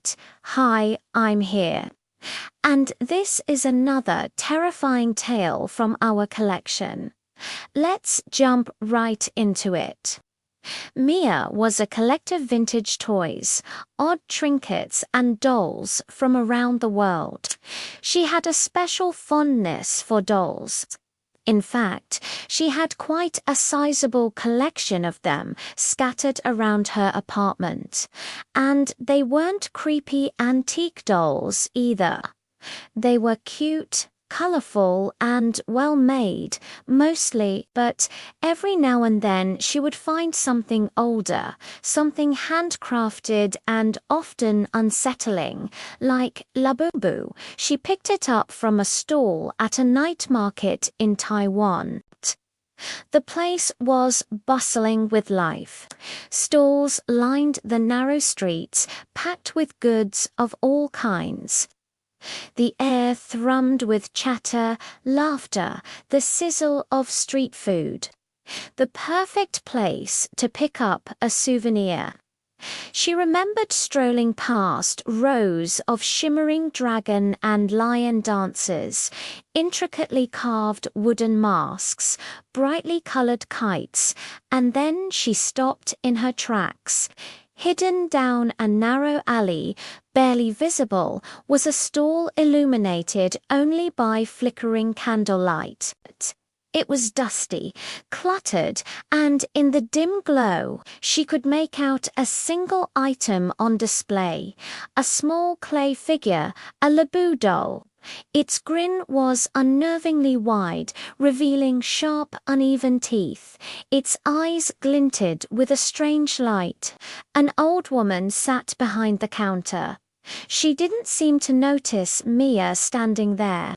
it, "Hi, I'm here." And this is another terrifying tale from our collection. Let's jump right into it. Mia was a collector of vintage toys, odd trinkets and dolls from around the world. She had a special fondness for dolls. In fact, she had quite a sizable collection of them scattered around her apartment. And they weren't creepy antique dolls either. They were cute, colorful, and well-made, mostly, but every now and then she would find something older, something handcrafted and often unsettling, like Labubu. She picked it up from a stall at a night market in Taiwan. The place was bustling with life. Stalls lined the narrow streets, packed with goods of all kinds. The air thrummed with chatter, laughter, the sizzle of street food. The perfect place to pick up a souvenir. She remembered strolling past rows of shimmering dragon and lion dancers, intricately carved wooden masks, brightly colored kites, and then she stopped in her tracks. Hidden down a narrow alley, barely visible, was a stall illuminated only by flickering candlelight. It was dusty, cluttered, and in the dim glow, she could make out a single item on display, a small clay figure, a Labubu doll. Its grin was unnervingly wide, revealing sharp, uneven teeth. Its eyes glinted with a strange light. An old woman sat behind the counter. She didn't seem to notice Mia standing there.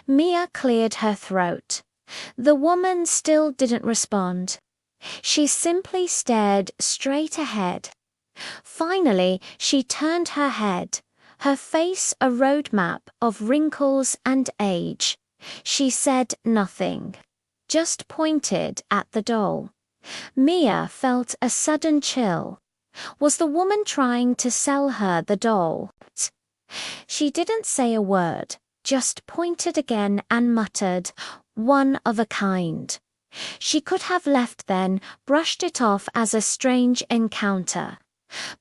Mia cleared her throat. The woman still didn't respond. She simply stared straight ahead. Finally, she turned her head, her face a roadmap of wrinkles and age. She said nothing, just pointed at the doll. Mia felt a sudden chill. Was the woman trying to sell her the doll? She didn't say a word, just pointed again and muttered, "One of a kind." She could have left then, brushed it off as a strange encounter.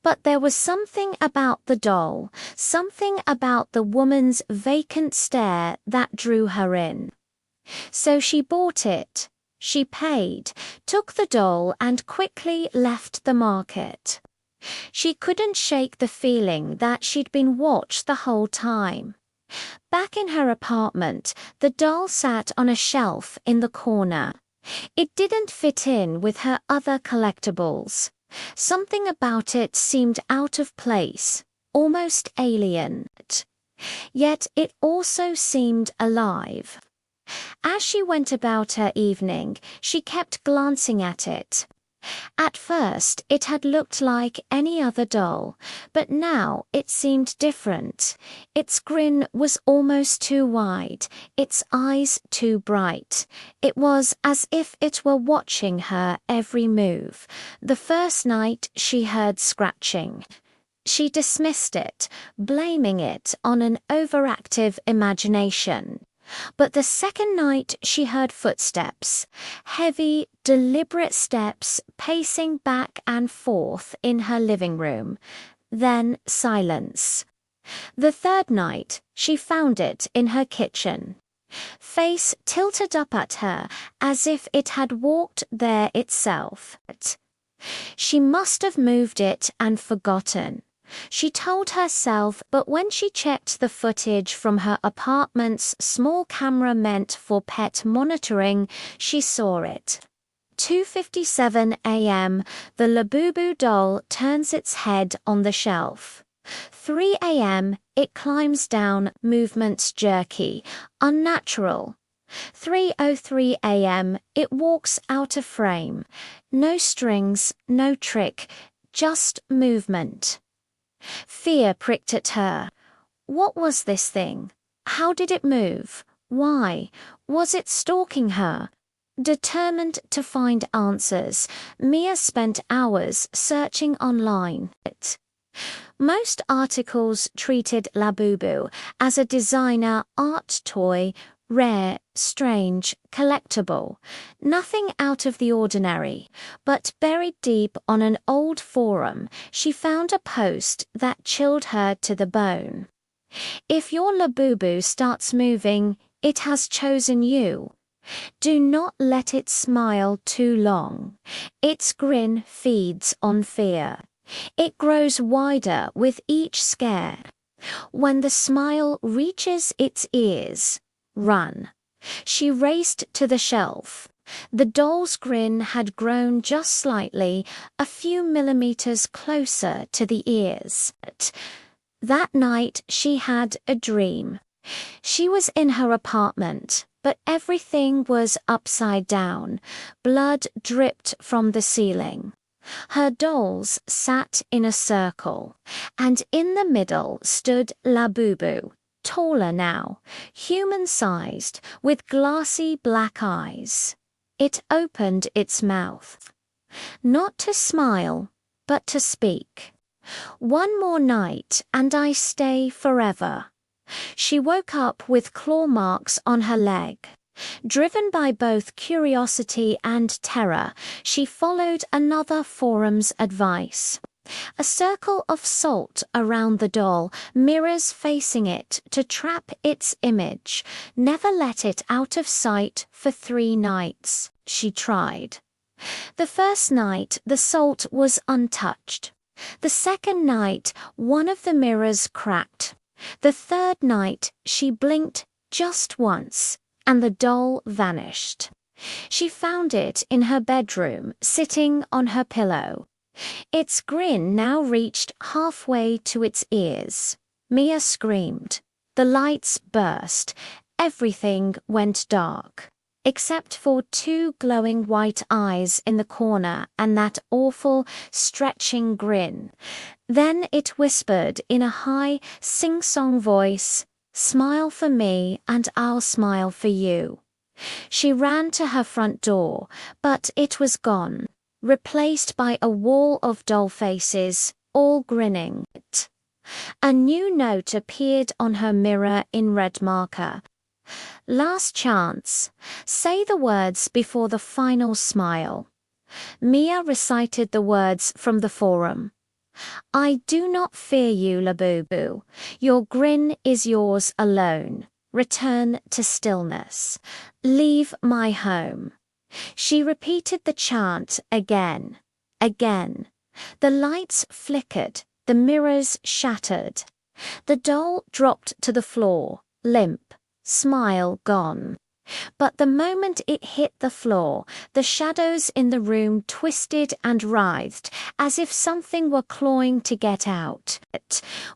But there was something about the doll, something about the woman's vacant stare that drew her in. So she bought it. She paid, took the doll and quickly left the market. She couldn't shake the feeling that she'd been watched the whole time. Back in her apartment, the doll sat on a shelf in the corner. It didn't fit in with her other collectibles. Something about it seemed out of place, almost alien. Yet it also seemed alive. As she went about her evening, she kept glancing at it. At first, it had looked like any other doll, but now it seemed different. Its grin was almost too wide, its eyes too bright. It was as if it were watching her every move. The first night, she heard scratching. She dismissed it, blaming it on an overactive imagination. But the second night she heard footsteps, heavy, deliberate steps pacing back and forth in her living room. Then silence. The third night she found it in her kitchen. Face tilted up at her as if it had walked there itself. She must have moved it and forgotten. She told herself, but when she checked the footage from her apartment's small camera meant for pet monitoring, she saw it. 2:57 a.m., the Labubu doll turns its head on the shelf. 3 a.m., it climbs down, movements jerky, unnatural. 3:03 a.m., it walks out of frame. No strings, no trick, just movement. Fear pricked at her. What was this thing? How did it move? Why? Was it stalking her? Determined to find answers, Mia spent hours searching online. Most articles treated Labubu as a designer art toy, rare, strange, collectible. Nothing out of the ordinary, but buried deep on an old forum, she found a post that chilled her to the bone. If your Labubu starts moving, it has chosen you. Do not let it smile too long. Its grin feeds on fear. It grows wider with each scare. When the smile reaches its ears, run. She raced to the shelf. The doll's grin had grown just slightly, a few millimeters closer to the ears. That night she had a dream. She was in her apartment, but everything was upside down. Blood dripped from the ceiling. Her dolls sat in a circle, and in the middle stood Labubu, taller now, human-sized, with glassy black eyes. It opened its mouth. Not to smile, but to speak. One more night, and I stay forever. She woke up with claw marks on her leg. Driven by both curiosity and terror, she followed another forum's advice. A circle of salt around the doll, mirrors facing it to trap its image. Never let it out of sight for 3 nights, she tried. The first night, the salt was untouched. The second night, one of the mirrors cracked. The third night, she blinked just once, and the doll vanished. She found it in her bedroom, sitting on her pillow. Its grin now reached halfway to its ears. Mia screamed. The lights burst. Everything went dark, except for 2 glowing white eyes in the corner and that awful, stretching grin. Then it whispered in a high, sing-song voice, "Smile for me and I'll smile for you." She ran to her front door, but it was gone, replaced by a wall of doll faces, all grinning. A new note appeared on her mirror in red marker. Last chance. Say the words before the final smile. Mia recited the words from the forum. I do not fear you, Labubu. Your grin is yours alone. Return to stillness. Leave my home. She repeated the chant again. Again. The lights flickered. The mirrors shattered. The doll dropped to the floor, limp, smile gone. But the moment it hit the floor, the shadows in the room twisted and writhed, as if something were clawing to get out.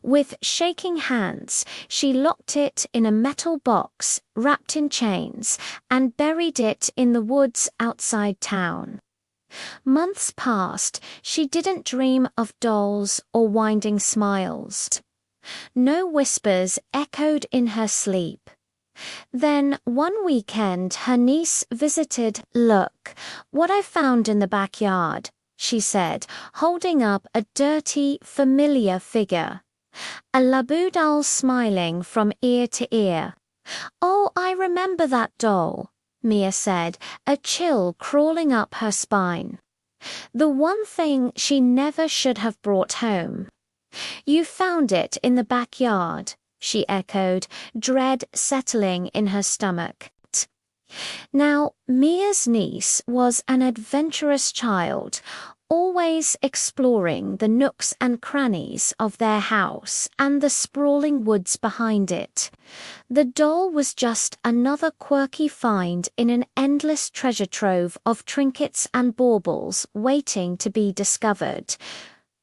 With shaking hands, she locked it in a metal box, wrapped in chains, and buried it in the woods outside town. Months passed. She didn't dream of dolls or winding smiles. No whispers echoed in her sleep. Then, one weekend, her niece visited. Look, what I found in the backyard, she said, holding up a dirty, familiar figure. A Labu doll smiling from ear to ear. Oh, I remember that doll, Mia said, a chill crawling up her spine. The one thing she never should have brought home. You found it in the backyard, she echoed, dread settling in her stomach. Now, Mia's niece was an adventurous child, always exploring the nooks and crannies of their house and the sprawling woods behind it. The doll was just another quirky find in an endless treasure trove of trinkets and baubles waiting to be discovered.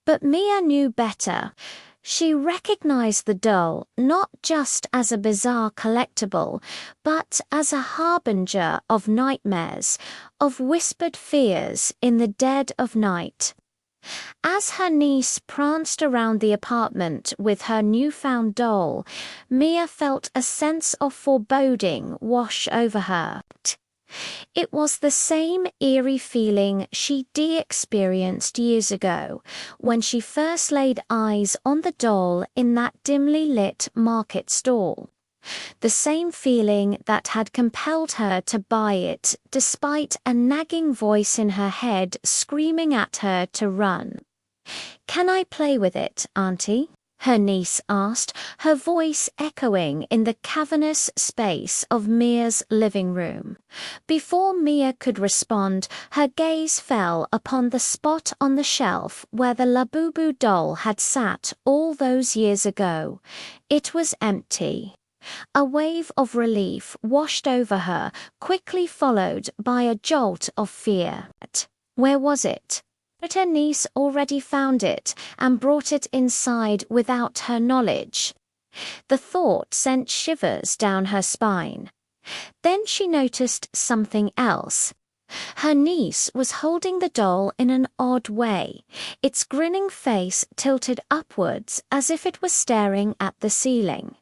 But Mia knew better. She recognized the doll not just as a bizarre collectible, but as a harbinger of nightmares, of whispered fears in the dead of night. As her niece pranced around the apartment with her newfound doll, Mia felt a sense of foreboding wash over her. It was the same eerie feeling she experienced years ago when she first laid eyes on the doll in that dimly lit market stall. The same feeling that had compelled her to buy it despite a nagging voice in her head screaming at her to run. "Can I play with it, Auntie?" her niece asked, her voice echoing in the cavernous space of Mia's living room. Before Mia could respond, her gaze fell upon the spot on the shelf where the Labubu doll had sat all those years ago. It was empty. A wave of relief washed over her, quickly followed by a jolt of fear. Where was it? But her niece already found it and brought it inside without her knowledge. The thought sent shivers down her spine. Then she noticed something else. Her niece was holding the doll in an odd way, its grinning face tilted upwards as if it was staring at the ceiling.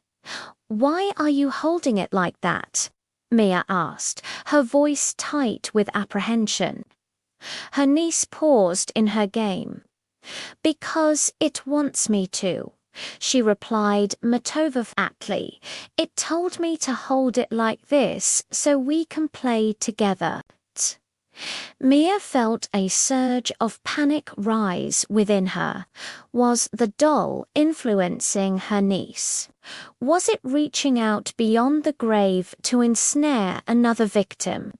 "Why are you holding it like that?" Mia asked, her voice tight with apprehension. Her niece paused in her game. "Because it wants me to," she replied matter-of-factly. "It told me to hold it like this so we can play together." Mia felt a surge of panic rise within her. Was the doll influencing her niece? Was it reaching out beyond the grave to ensnare another victim?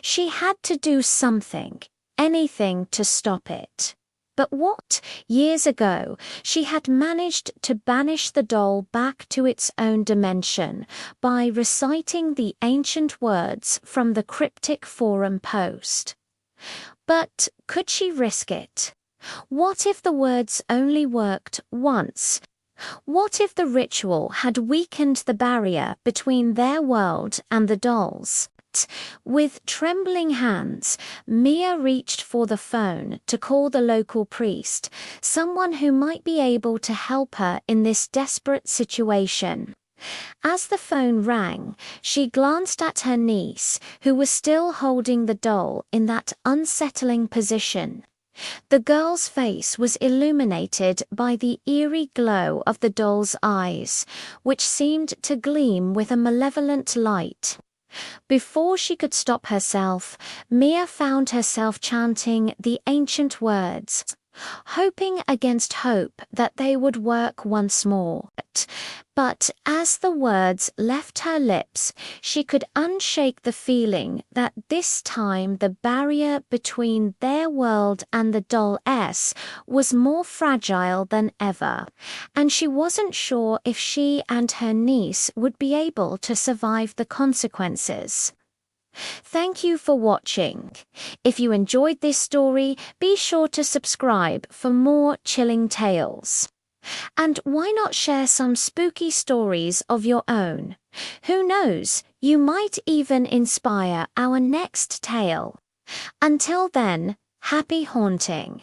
She had to do something, anything to stop it. But what? Years ago, she had managed to banish the doll back to its own dimension by reciting the ancient words from the cryptic forum post. But could she risk it? What if the words only worked once? What if the ritual had weakened the barrier between their world and the doll's? With trembling hands, Mia reached for the phone to call the local priest, someone who might be able to help her in this desperate situation. As the phone rang, she glanced at her niece, who was still holding the doll in that unsettling position. The girl's face was illuminated by the eerie glow of the doll's eyes, which seemed to gleam with a malevolent light. Before she could stop herself, Mia found herself chanting the ancient words, hoping against hope that they would work once more. But as the words left her lips, she could unshake the feeling that this time the barrier between their world and the doll-S was more fragile than ever, and she wasn't sure if she and her niece would be able to survive the consequences. Thank you for watching. If you enjoyed this story, be sure to subscribe for more chilling tales. And why not share some spooky stories of your own? Who knows, you might even inspire our next tale. Until then, happy haunting.